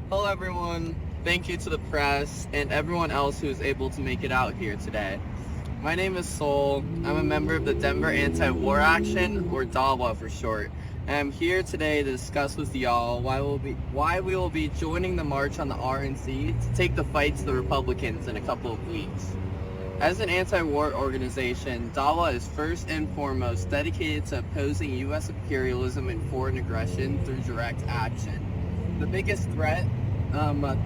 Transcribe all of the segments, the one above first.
Hello everyone, thank you to the press and everyone else who is able to make it out here today. My name is Sol, I'm a member of the Denver Anti-War Action, or DAWA for short, and I'm here today to discuss with y'all why we will be joining the march on the RNC to take the fight to the Republicans in a couple of weeks. As an anti-war organization, DAWA is first and foremost dedicated to opposing U.S. imperialism and foreign aggression through direct action. The biggest threat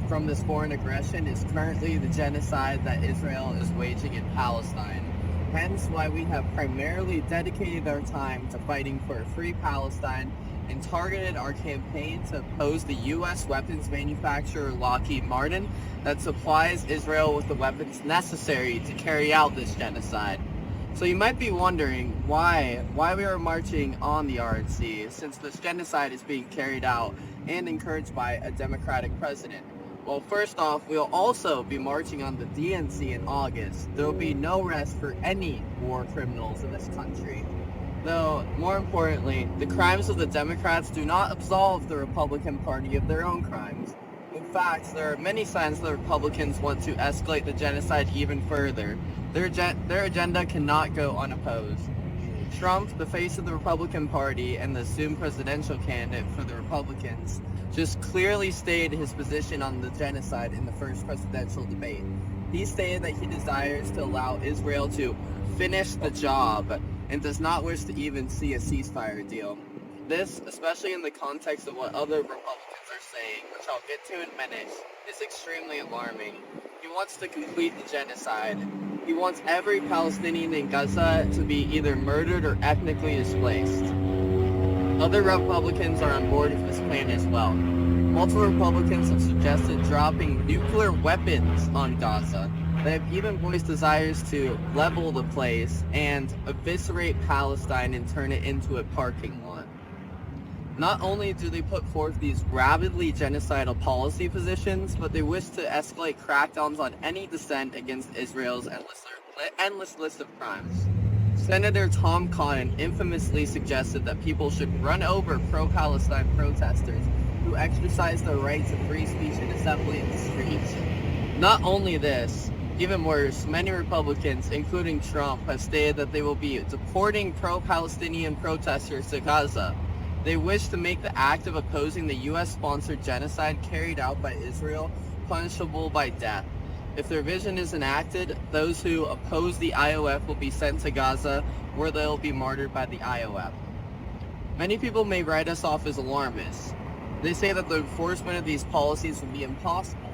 from this foreign aggression is currently the genocide that Israel is waging in Palestine. Hence why we have primarily dedicated our time to fighting for a free Palestine and targeted our campaign to oppose the U.S. weapons manufacturer Lockheed Martin that supplies Israel with the weapons necessary to carry out this genocide. So you might be wondering why we are marching on the RNC since this genocide is being carried out and encouraged by a Democratic president. Well, first off, we'll also be marching on the DNC in August. There will be no rest for any war criminals in this country. Though, more importantly, the crimes of the Democrats do not absolve the Republican Party of their own crimes. In fact, there are many signs the Republicans want to escalate the genocide even further. Their agenda cannot go unopposed. Trump, the face of the Republican Party and the assumed presidential candidate for the Republicans, just clearly stated his position on the genocide in the first presidential debate. He stated that he desires to allow Israel to finish the job and does not wish to even see a ceasefire deal. This, especially in the context of what other Republicans are saying, which I'll get to in minutes, is extremely alarming. He wants to complete the genocide. He wants every Palestinian in Gaza to be either murdered or ethnically displaced. Other Republicans are on board with this plan as well. Multiple Republicans have suggested dropping nuclear weapons on Gaza. They have even voiced desires to level the place and eviscerate Palestine and turn it into a parking lot. Not only do they put forth these rabidly genocidal policy positions, but they wish to escalate crackdowns on any dissent against Israel's endless list of crimes. Senator Tom Cotton infamously suggested that people should run over pro-Palestine protesters who exercise their rights of free speech and assembly in the streets. Not only this, even worse, many Republicans, including Trump, have stated that they will be deporting pro-Palestinian protesters to Gaza. They wish to make the act of opposing the U.S.-sponsored genocide carried out by Israel punishable by death. If their vision is enacted, those who oppose the IOF will be sent to Gaza, where they'll be martyred by the IOF. Many people may write us off as alarmists. They say that the enforcement of these policies will be impossible.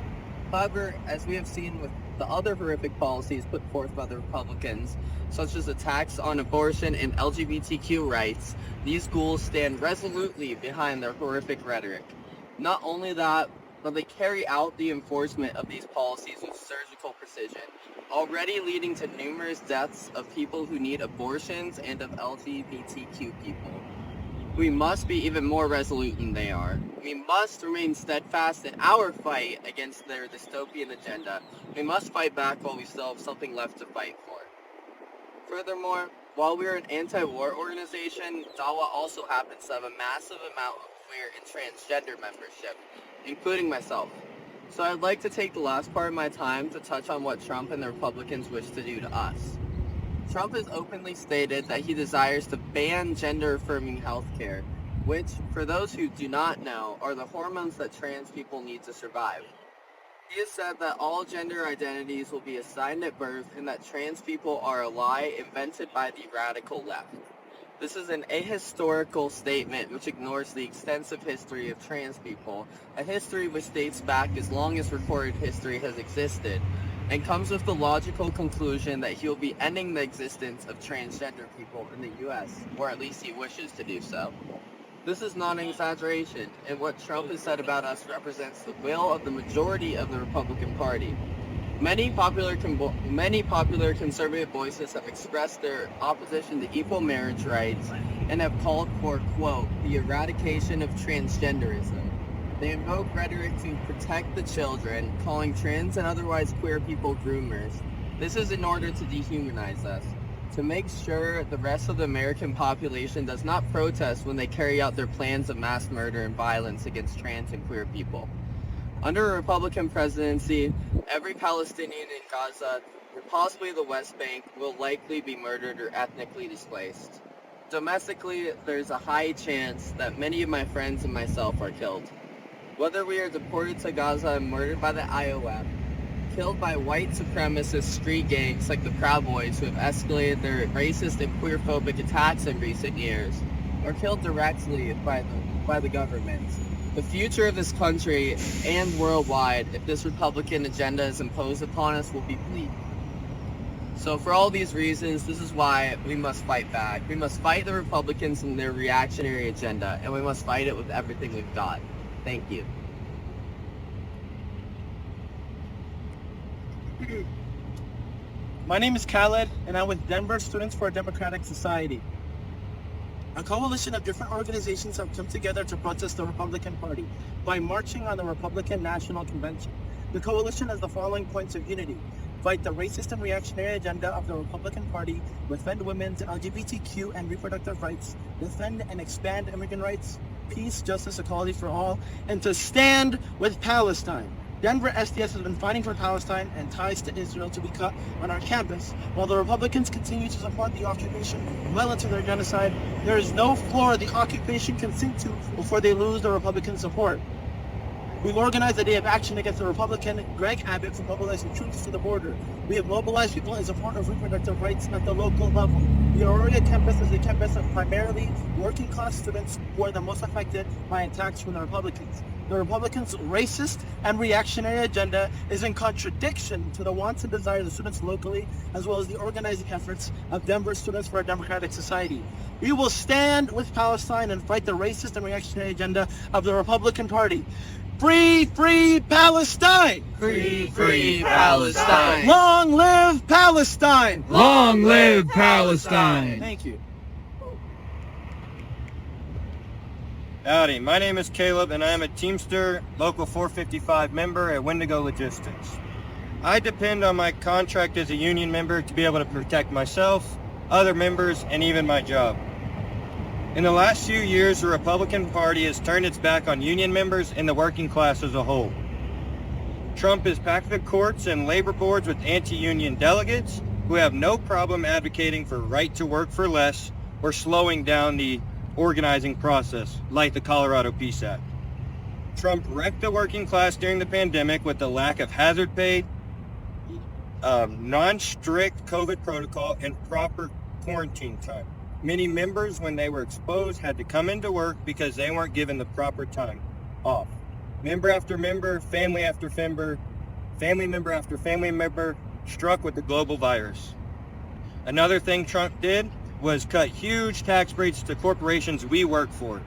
However, as we have seen with the other horrific policies put forth by the Republicans, such as attacks on abortion and LGBTQ rights, these ghouls stand resolutely behind their horrific rhetoric. Not only that, but they carry out the enforcement of these policies with surgical precision, already leading to numerous deaths of people who need abortions and of LGBTQ people. We must be even more resolute than they are. We must remain steadfast in our fight against their dystopian agenda. We must fight back while we still have something left to fight for. Furthermore, while we are an anti-war organization, DAWA also happens to have a massive amount of queer and transgender membership, including myself. So I'd like to take the last part of my time to touch on what Trump and the Republicans wish to do to us. Trump has openly stated that he desires to ban gender-affirming healthcare, which, for those who do not know, are the hormones that trans people need to survive. He has said that all gender identities will be assigned at birth and that trans people are a lie invented by the radical left. This is an ahistorical statement which ignores the extensive history of trans people, a history which dates back as long as recorded history has existed, and comes with the logical conclusion that he will be ending the existence of transgender people in the U.S., or at least he wishes to do so. This is not an exaggeration, and what Trump has said about us represents the will of the majority of the Republican Party. Many popular conservative voices have expressed their opposition to equal marriage rights and have called for, quote, the eradication of transgenderism. They invoke rhetoric to protect the children, calling trans and otherwise queer people groomers. This is in order to dehumanize us, to make sure the rest of the American population does not protest when they carry out their plans of mass murder and violence against trans and queer people. Under a Republican presidency, every Palestinian in Gaza, or possibly the West Bank, will likely be murdered or ethnically displaced. Domestically, there's a high chance that many of my friends and myself are killed. Whether we are deported to Gaza and murdered by the IOF, killed by white supremacist street gangs like the Proud Boys who have escalated their racist and queerphobic attacks in recent years, or killed directly by the government. The future of this country and worldwide, if this Republican agenda is imposed upon us, will be bleak. So for all these reasons, this is why we must fight back. We must fight the Republicans and their reactionary agenda, and we must fight it with everything we've got. Thank you. My name is Khaled, and I'm with Denver Students for a Democratic Society. A coalition of different organizations have come together to protest the Republican Party by marching on the Republican National Convention. The coalition has the following points of unity: fight the racist and reactionary agenda of the Republican Party, defend women's LGBTQ and reproductive rights, defend and expand immigrant rights, peace, justice, equality for all, and to stand with Palestine. Denver SDS has been fighting for Palestine and ties to Israel to be cut on our campus. While the Republicans continue to support the occupation well into their genocide, there is no floor the occupation can sink to before they lose the Republican support. We've organized a day of action against the Republican Greg Abbott for mobilizing troops to the border. We have mobilized people in support of reproductive rights at the local level. The Aurora campus is a campus of primarily working class students who are the most affected by attacks from the Republicans. The Republicans' racist and reactionary agenda is in contradiction to the wants and desires of students locally, as well as the organizing efforts of Denver Students for a Democratic Society. We will stand with Palestine and fight the racist and reactionary agenda of the Republican Party. Free, free Palestine! Free, free Palestine! Long live Palestine! Long live Palestine! Thank you. Howdy, my name is Caleb and I am a Teamster Local 455 member at Wendigo Logistics. I depend on my contract as a union member to be able to protect myself, other members, and even my job. In the last few years, the Republican Party has turned its back on union members and the working class as a whole. Trump has packed the courts and labor boards with anti-union delegates who have no problem advocating for right to work for less or slowing down the organizing process, like the Colorado Peace Act. Trump wrecked the working class during the pandemic with the lack of hazard pay, non-strict COVID protocol, and proper quarantine time. Many members, when they were exposed, had to come into work because they weren't given the proper time off. Member after member, family after member, family member after family member struck with the global virus. Another thing Trump did was cut huge tax breaks to corporations we work for.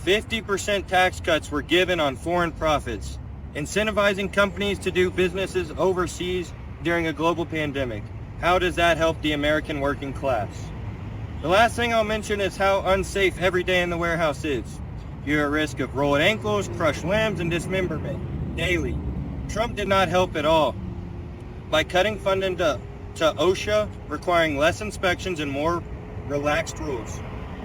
50% tax cuts were given on foreign profits, incentivizing companies to do businesses overseas during a global pandemic. How does that help the American working class? The last thing I'll mention is how unsafe every day in the warehouse is. You're at risk of rolled ankles, crushed limbs, and dismemberment daily. Trump did not help at all. By cutting funding to OSHA, requiring less inspections and more relaxed rules.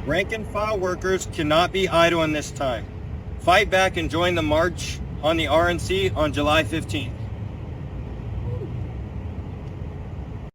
Rank and file workers cannot be idle in this time. Fight back and join the march on the RNC on July 15th.